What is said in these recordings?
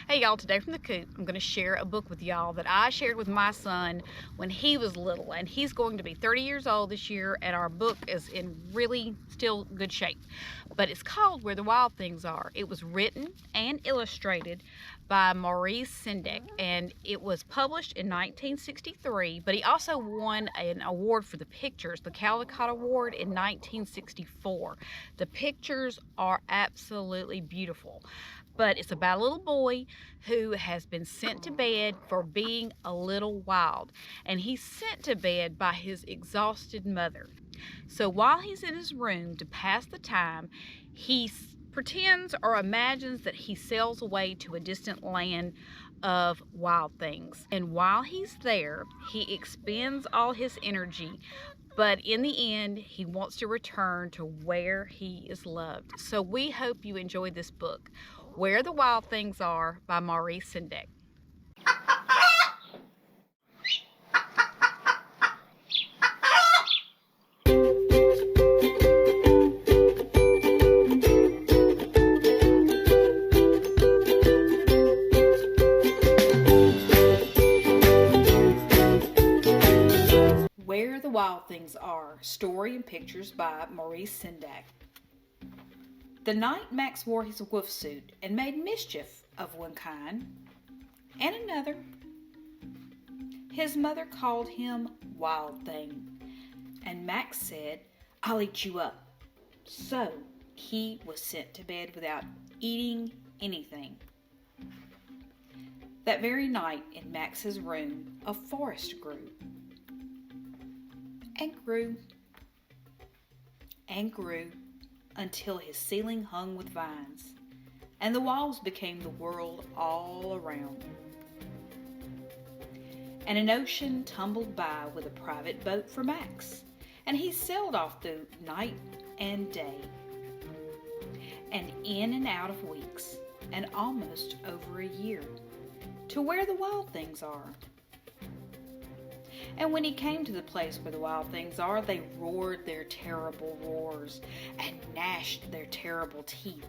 Hey y'all, today from the Coop, I'm going to share a book with y'all that I shared with my son when he was little, and he's going to be 30 years old this year, and our book is in really still good shape. But it's called Where the Wild Things Are. It was written and illustrated by Maurice Sendak, and it was published in 1963, but he also won an award for the pictures, the Caldecott Award, in 1964. The pictures are absolutely beautiful. But it's about a little boy who has been sent to bed for being a little wild. And he's sent to bed by his exhausted mother. So while he's in his room to pass the time, he pretends or imagines that he sails away to a distant land of wild things. And while he's there, he expends all his energy, but in the end, he wants to return to where he is loved. So we hope you enjoy this book, Where the Wild Things Are by Maurice Sendak. Where the Wild Things Are, story and pictures by Maurice Sendak. The night Max wore his wolf suit and made mischief of one kind and another, his mother called him Wild Thing, and Max said, "I'll eat you up." So he was sent to bed without eating anything. That very night in Max's room, a forest grew and grew and grew until his ceiling hung with vines, and the walls became the world all around. And an ocean tumbled by with a private boat for Max, and he sailed off through night and day, and in and out of weeks, and almost over a year, to where the wild things are. And when he came to the place where the wild things are, they roared their terrible roars, and gnashed their terrible teeth,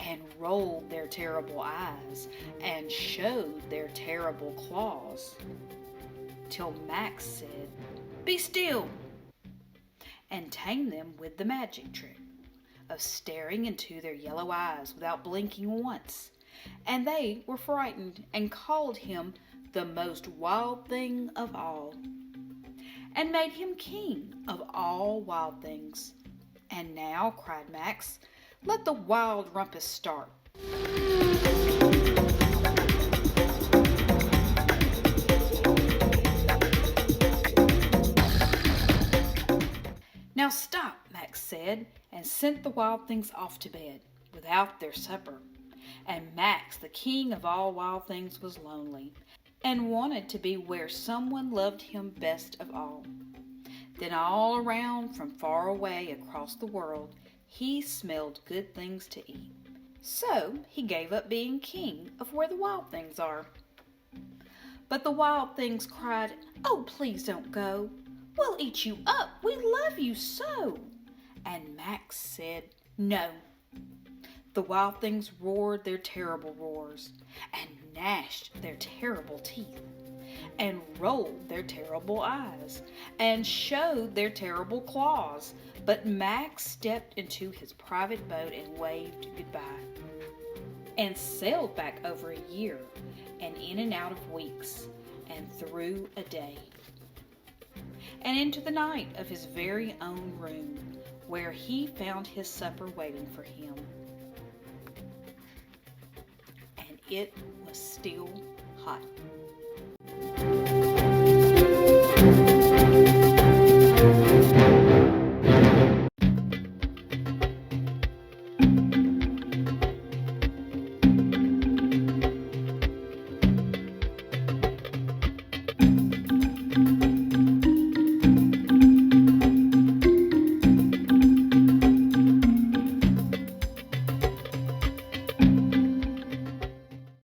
and rolled their terrible eyes, and showed their terrible claws, till Max said, "Be still," and tamed them with the magic trick of staring into their yellow eyes without blinking once. And they were frightened, and called him the most wild thing of all, and made him king of all wild things. "And now," cried Max, "let the wild rumpus start." "Now stop," Max said, and sent the wild things off to bed without their supper. And Max, the king of all wild things, was lonely, and wanted to be where someone loved him best of all. Then all around, from far away across the world, he smelled good things to eat. So he gave up being king of where the wild things are. But the wild things cried, "Oh, please don't go. We'll eat you up. We love you so." And Max said, "No." The wild things roared their terrible roars, and gnashed their terrible teeth, and rolled their terrible eyes, and showed their terrible claws. But Max stepped into his private boat and waved goodbye, and sailed back over a year, and in and out of weeks, and through a day, and into the night of his very own room, where he found his supper waiting for him. And it was still hot.